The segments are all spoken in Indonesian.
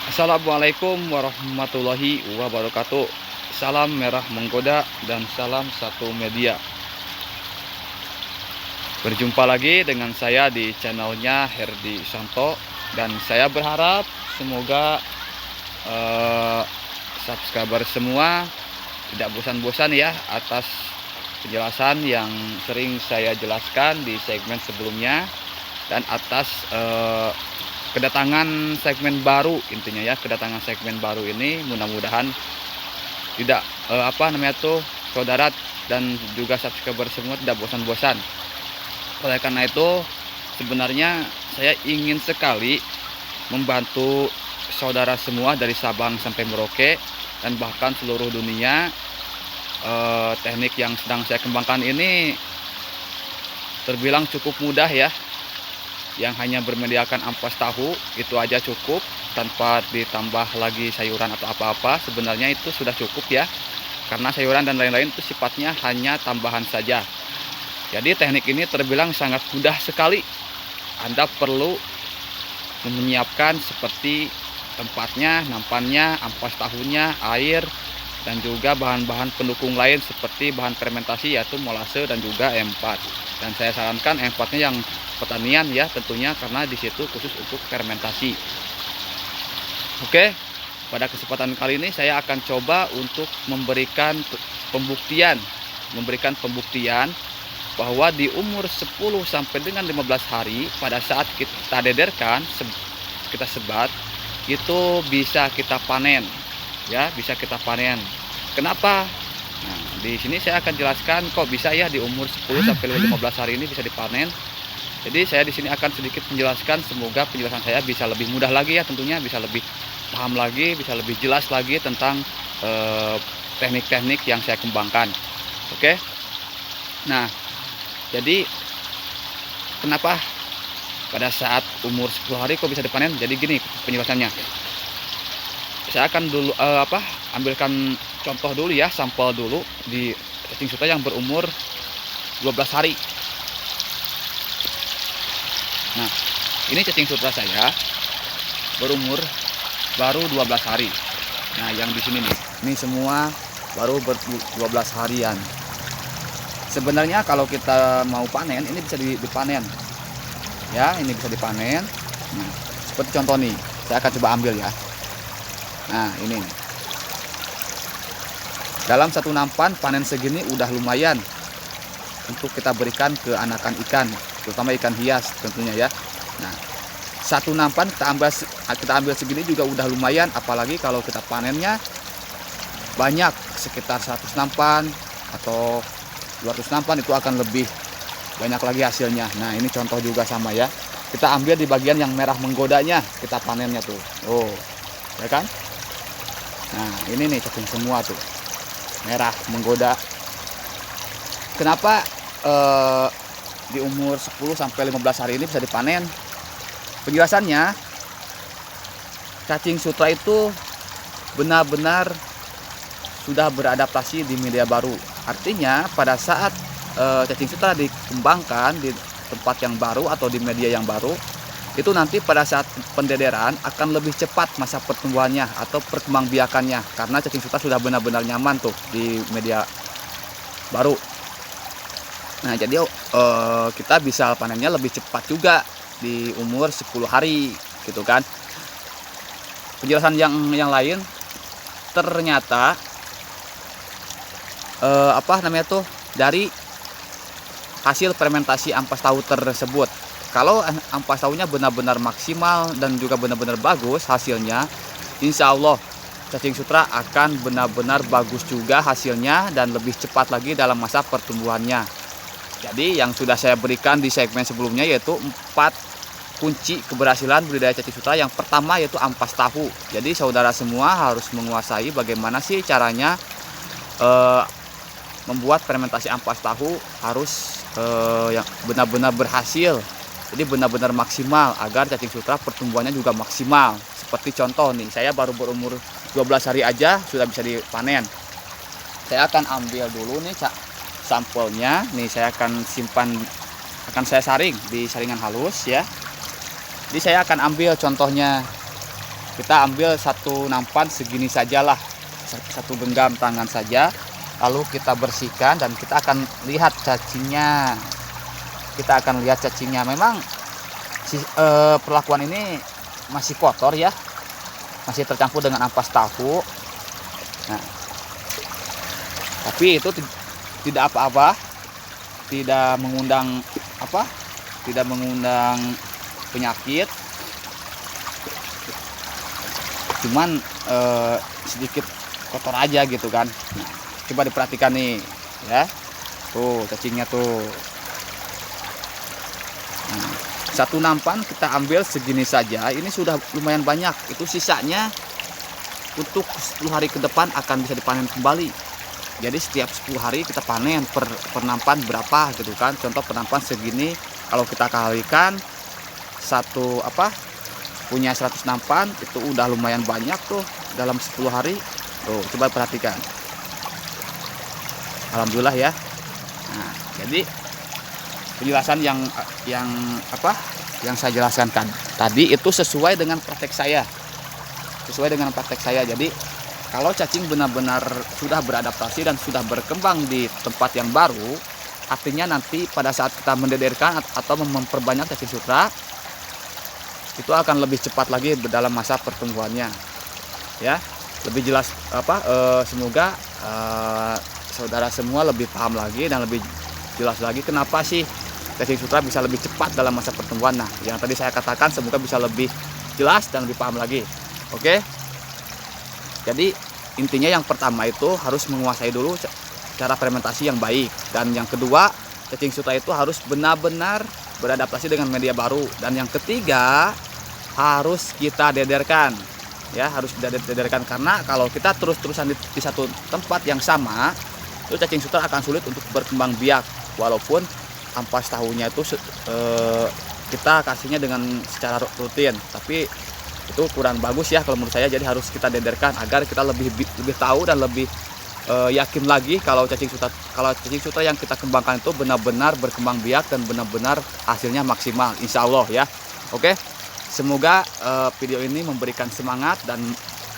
Assalamualaikum warahmatullahi wabarakatuh. Salam merah menggoda dan salam satu media. Berjumpa lagi dengan saya di channelnya Herdi Santo. Dan saya berharap semoga subscriber semua tidak bosan-bosan ya atas penjelasan yang sering saya jelaskan di segmen sebelumnya. Dan atas kedatangan segmen baru, intinya ya, kedatangan segmen baru ini mudah-mudahan tidak saudara dan juga subscriber semua tidak bosan-bosan. Oleh karena itu sebenarnya saya ingin sekali membantu saudara semua dari Sabang sampai Merauke dan bahkan seluruh dunia. Teknik yang sedang saya kembangkan ini terbilang cukup mudah ya, yang hanya bermediakan ampas tahu itu aja cukup tanpa ditambah lagi sayuran atau apa-apa. Sebenarnya itu sudah cukup ya, karena sayuran dan lain-lain itu sifatnya hanya tambahan saja. Jadi teknik ini terbilang sangat mudah sekali. Anda perlu menyiapkan seperti tempatnya, nampannya, ampas tahunya, air, dan juga bahan-bahan pendukung lain seperti bahan fermentasi yaitu molase dan juga E4. Dan saya sarankan E4-nya yang pertanian ya tentunya, karena di situ khusus untuk fermentasi. Oke, pada kesempatan kali ini saya akan coba untuk memberikan pembuktian bahwa di umur 10 sampai dengan 15 hari pada saat kita dederkan, kita sebat, itu bisa kita panen ya, bisa kita panen. Kenapa? Nah, di sini saya akan jelaskan kok bisa ya di umur 10 sampai 15 hari ini bisa dipanen. Jadi saya di sini akan sedikit menjelaskan, semoga penjelasan saya bisa lebih mudah lagi ya, tentunya bisa lebih paham lagi, bisa lebih jelas lagi tentang teknik-teknik yang saya kembangkan. Oke. Nah, jadi kenapa pada saat umur 10 hari kok bisa dipanen? Jadi gini penjelasannya. Saya akan dulu ambilkan contoh dulu ya, sampel dulu di cacing sutra yang berumur 12 hari. Nah, ini cacing sutra saya berumur baru 12 hari. Nah, yang di sini nih, ini semua baru 12 harian. Sebenarnya kalau kita mau panen, ini bisa dipanen. Ya, ini bisa dipanen. Nah, seperti contoh nih, saya akan coba ambil ya. Nah, ini nih. Dalam satu nampan panen segini udah lumayan untuk kita berikan ke anakan ikan, terutama ikan hias tentunya ya. Nah, satu nampan kita ambil segini juga udah lumayan, apalagi kalau kita panennya banyak, sekitar 100 nampan atau 200 nampan, itu akan lebih banyak lagi hasilnya. Nah, ini contoh juga sama ya. Kita ambil di bagian yang merah menggodanya, kita panennya tuh. Oh, ya kan? Nah, ini nih cacing semua tuh merah menggoda. Kenapa di umur 10 sampai 15 hari ini bisa dipanen? Penjelasannya, cacing sutra itu benar-benar sudah beradaptasi di media baru. Artinya pada saat cacing sutra dikembangkan di tempat yang baru atau di media yang baru, itu nanti pada saat pendederan akan lebih cepat masa pertumbuhannya atau perkembangbiakannya, karena cacing sutra sudah benar-benar nyaman tuh di media baru. Nah, jadi kita bisa panennya lebih cepat juga di umur 10 hari gitu kan. Penjelasan yang lain, ternyata dari hasil fermentasi ampas tahu tersebut. Kalau ampas tahunya benar-benar maksimal dan juga benar-benar bagus hasilnya, insya Allah cacing sutra akan benar-benar bagus juga hasilnya dan lebih cepat lagi dalam masa pertumbuhannya. Jadi yang sudah saya berikan di segmen sebelumnya yaitu 4 kunci keberhasilan budidaya cacing sutra. Yang pertama yaitu ampas tahu. Jadi saudara semua harus menguasai bagaimana sih caranya membuat fermentasi ampas tahu, harus yang benar-benar berhasil. Jadi benar-benar maksimal agar cacing sutra pertumbuhannya juga maksimal. Seperti contoh nih, saya baru berumur 12 hari aja sudah bisa dipanen. Saya akan ambil dulu nih sampelnya. Nih saya akan simpan, akan saya saring di saringan halus ya. Jadi saya akan ambil contohnya kita ambil satu nampan segini sajalah, satu genggam tangan saja, lalu kita bersihkan dan kita akan lihat cacingnya. Memang perlakuan ini masih kotor ya, masih tercampur dengan ampas tahu. Nah, tapi itu tidak apa-apa, tidak mengundang penyakit, cuman sedikit kotor aja gitu kan. Nah, coba diperhatikan nih ya, tuh cacingnya tuh. Nah, satu nampan kita ambil segini saja, ini sudah lumayan banyak. Itu sisanya untuk 10 hari ke depan akan bisa dipanen kembali. Jadi setiap 10 hari kita panen per nampan berapa gitu kan. Contoh per nampan segini, kalau kita kalikan punya 100 nampan, itu udah lumayan banyak tuh dalam 10 hari. Tuh, coba perhatikan. Alhamdulillah ya. Nah, jadi penjelasan yang saya jelaskan tadi itu sesuai dengan praktek saya. Jadi kalau cacing benar-benar sudah beradaptasi dan sudah berkembang di tempat yang baru, artinya nanti pada saat kita mendederkan atau memperbanyak cacing sutra, itu akan lebih cepat lagi dalam masa pertumbuhannya. Ya, lebih jelas semoga saudara semua lebih paham lagi dan lebih jelas lagi kenapa sih cacing sutra bisa lebih cepat dalam masa pertumbuhan. Nah, yang tadi saya katakan semoga bisa lebih jelas dan lebih paham lagi. Oke. Jadi intinya yang pertama itu harus menguasai dulu cara fermentasi yang baik, dan yang kedua cacing sutra itu harus benar-benar beradaptasi dengan media baru, dan yang ketiga harus kita dederkan. Ya, harus kita dederkan karena kalau kita terus-terusan di satu tempat yang sama, itu cacing sutra akan sulit untuk berkembang biak. Walaupun ampas tahunya itu kita kasihnya dengan secara rutin, tapi itu kurang bagus ya kalau menurut saya. Jadi harus kita dederkan agar kita lebih tahu dan lebih yakin lagi kalau cacing sutra yang kita kembangkan itu benar-benar berkembang biak dan benar-benar hasilnya maksimal, insya Allah ya. Oke, semoga video ini memberikan semangat dan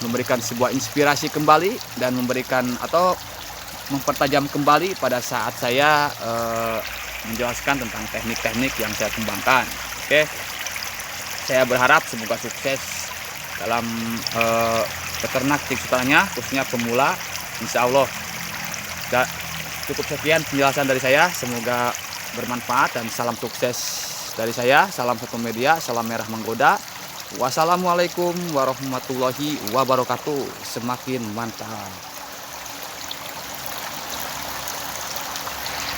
memberikan sebuah inspirasi kembali, dan memberikan atau mempertajam kembali pada saat saya menjelaskan tentang teknik-teknik yang saya kembangkan. Oke, saya berharap semoga sukses dalam peternak cacing sutranya, khususnya pemula, insya Allah. Cukup sekian penjelasan dari saya, semoga bermanfaat dan salam sukses dari saya. Salam satu media, salam merah menggoda. Wassalamualaikum warahmatullahi wabarakatuh. Semakin mantap.